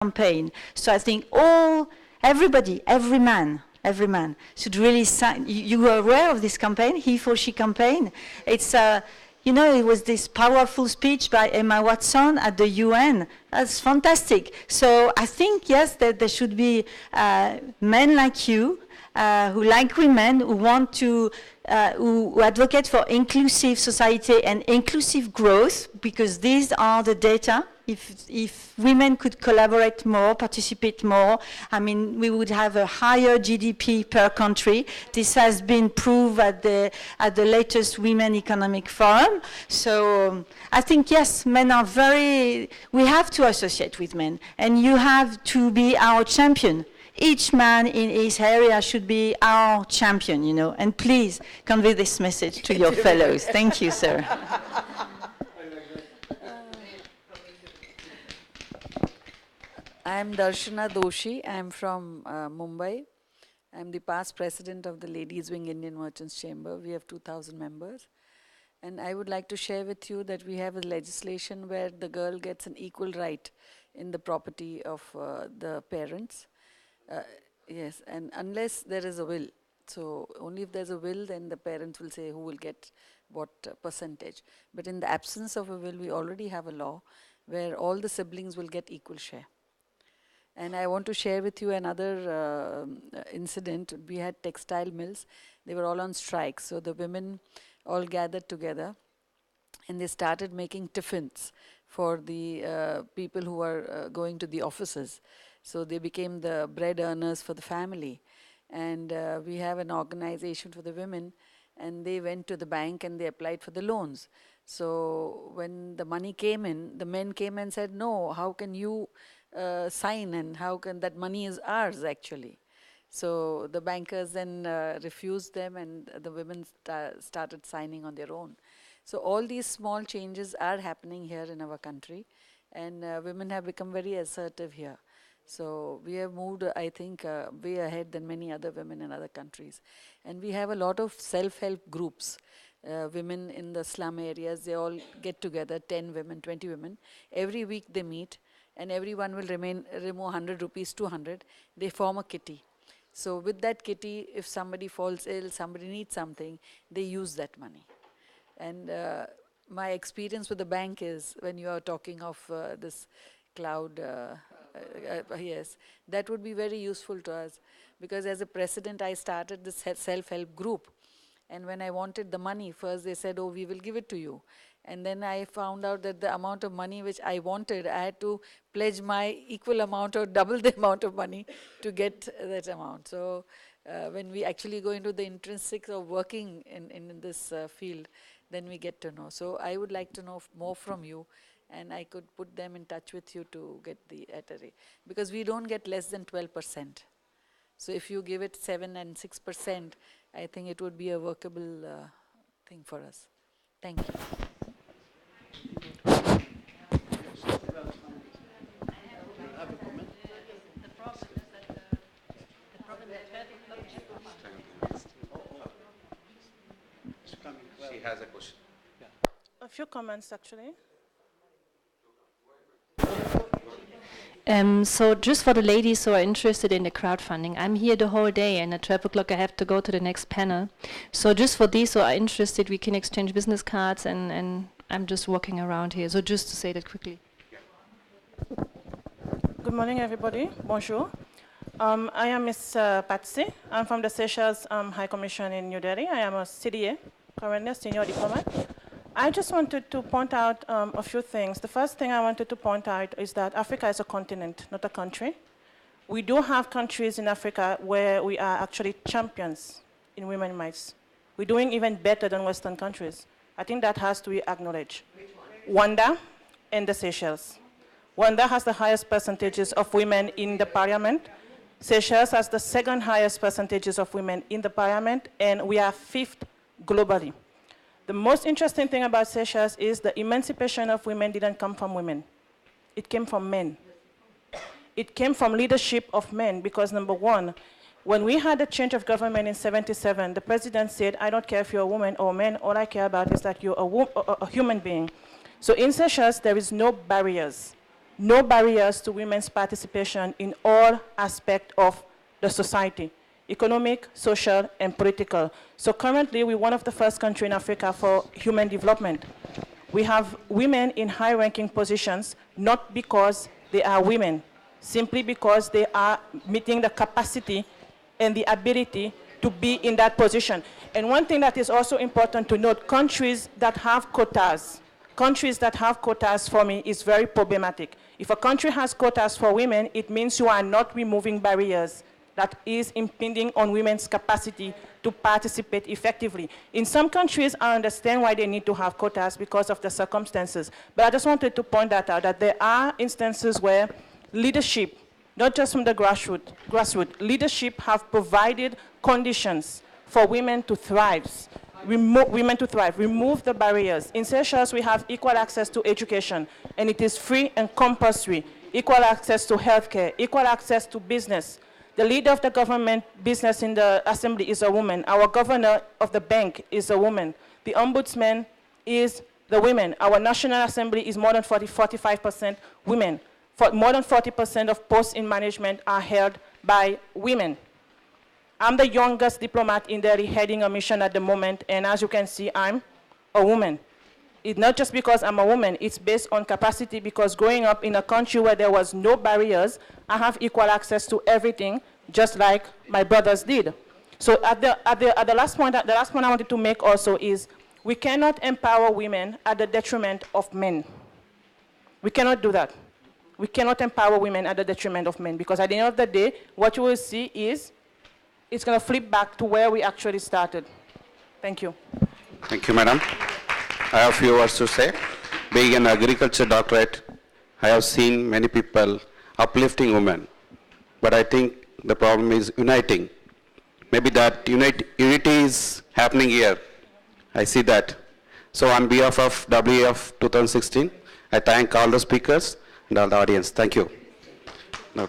campaign. So I think everybody, every man should really sign. You were aware of this campaign, he for she campaign? It's, you know, it was this powerful speech by Emma Watson at the UN. That's fantastic. So I think, yes, that there should be men like you, who like women, who want to, who advocate for inclusive society and inclusive growth, because these are the data. If women could collaborate more, participate more, I mean, we would have a higher GDP per country. This has been proved at the latest Women Economic Forum. So I think, yes, men are we have to associate with men, and you have to be our champion. Each man in his area should be our champion, you know, and please convey this message to your fellows. Thank you, sir. I'm Darshana Doshi. I'm from Mumbai. I'm the past president of the Ladies Wing Indian Merchants Chamber. We have 2,000 members. And I would like to share with you that we have a legislation where the girl gets an equal right in the property of the parents. Yes, and unless there is a will. So only if there's a will, then the parents will say who will get what percentage. But in the absence of a will, we already have a law where all the siblings will get equal share. And I want to share with you another incident. We had textile mills. They were all on strike. So the women all gathered together and they started making tiffins for the people who are going to the offices. So they became the bread earners for the family. And we have an organization for the women, and they went to the bank and they applied for the loans. So when the money came in, the men came and said, no, how can you sign, and how can that money is ours actually? So the bankers then refused them, and the women started signing on their own. So all these small changes are happening here in our country, and women have become very assertive here. So we have moved, I think, way ahead than many other women in other countries. And we have a lot of self-help groups. Women in the slum areas, they all get together, 10 women, 20 women. Every week they meet, and everyone will remove 100 rupees, 200. They form a kitty. So with that kitty, if somebody falls ill, somebody needs something, they use that money. And my experience with the bank is, when you are talking of this cloud, yes, that would be very useful to us, because as a president I started this self-help group, and when I wanted the money, first they said, oh, we will give it to you, and then I found out that the amount of money which I wanted, I had to pledge my equal amount or double the amount of money to get that amount. So when we actually go into the intrinsics of working in this field, then we get to know. So I would like to know more from you, and I could put them in touch with you to get the rate. Because we don't get less than 12%. So if you give it 7 and 6%, I think it would be a workable thing for us. Thank you. She has a question. A few comments, actually. So just for the ladies who are interested in the crowdfunding, I'm here the whole day, and at 12 o'clock I have to go to the next panel. So just for these who are interested, we can exchange business cards, and I'm just walking around here. So just to say that quickly. Good morning, everybody. Bonjour. I am Ms. Patsy. I'm from the Seychelles High Commission in New Delhi. I am a CDA, currently a senior diplomat. I just wanted to point out a few things. The first thing I wanted to point out is that Africa is a continent, not a country. We do have countries in Africa where we are actually champions in women's rights. We're doing even better than Western countries. I think that has to be acknowledged. Rwanda and the Seychelles. Rwanda has the highest percentages of women in the parliament. Seychelles has the second highest percentages of women in the parliament, and we are 5th globally. The most interesting thing about Seychelles is the emancipation of women didn't come from women. It came from men. It came from leadership of men, because number one, when we had a change of government in '77, the president said, I don't care if you're a woman or a man, all I care about is that you're a human being. So in Seychelles, there is no barriers. no barriers to women's participation in all aspects of the society, economic, social, and political. So currently, we're one of the first countries in Africa for human development. We have women in high-ranking positions, not because they are women, simply because they are meeting the capacity and the ability to be in that position. And one thing that is also important to note, countries that have quotas for me is very problematic. If a country has quotas for women, it means you are not removing barriers that is impinging on women's capacity to participate effectively. In some countries, I understand why they need to have quotas because of the circumstances. But I just wanted to point that out, that there are instances where leadership, not just from the grassroots, leadership have provided conditions for women to thrive. Remove the barriers. In Seychelles, we have equal access to education, and it is free and compulsory. Equal access to healthcare, equal access to business. The leader of the government business in the assembly is a woman. Our governor of the bank is a woman. The ombudsman is the women. Our National Assembly is more than 45% women. More than 40% of posts in management are held by women. I'm the youngest diplomat in Delhi heading a mission at the moment, and as you can see, I'm a woman. It's not just because I'm a woman, it's based on capacity, because growing up in a country where there was no barriers, I have equal access to everything, just like my brothers did. So at the last point I wanted to make also is, we cannot empower women at the detriment of men. We cannot do that. We cannot empower women at the detriment of men, because at the end of the day, what you will see is, it's going to flip back to where we actually started. Thank you. Thank you, madam. I have a few words to say. Being an agriculture doctorate, I have seen many people uplifting women, but I think the problem is uniting. Maybe that unity is happening here. I see that. So on behalf of WEF 2016, I thank all the speakers and all the audience. Thank you. No.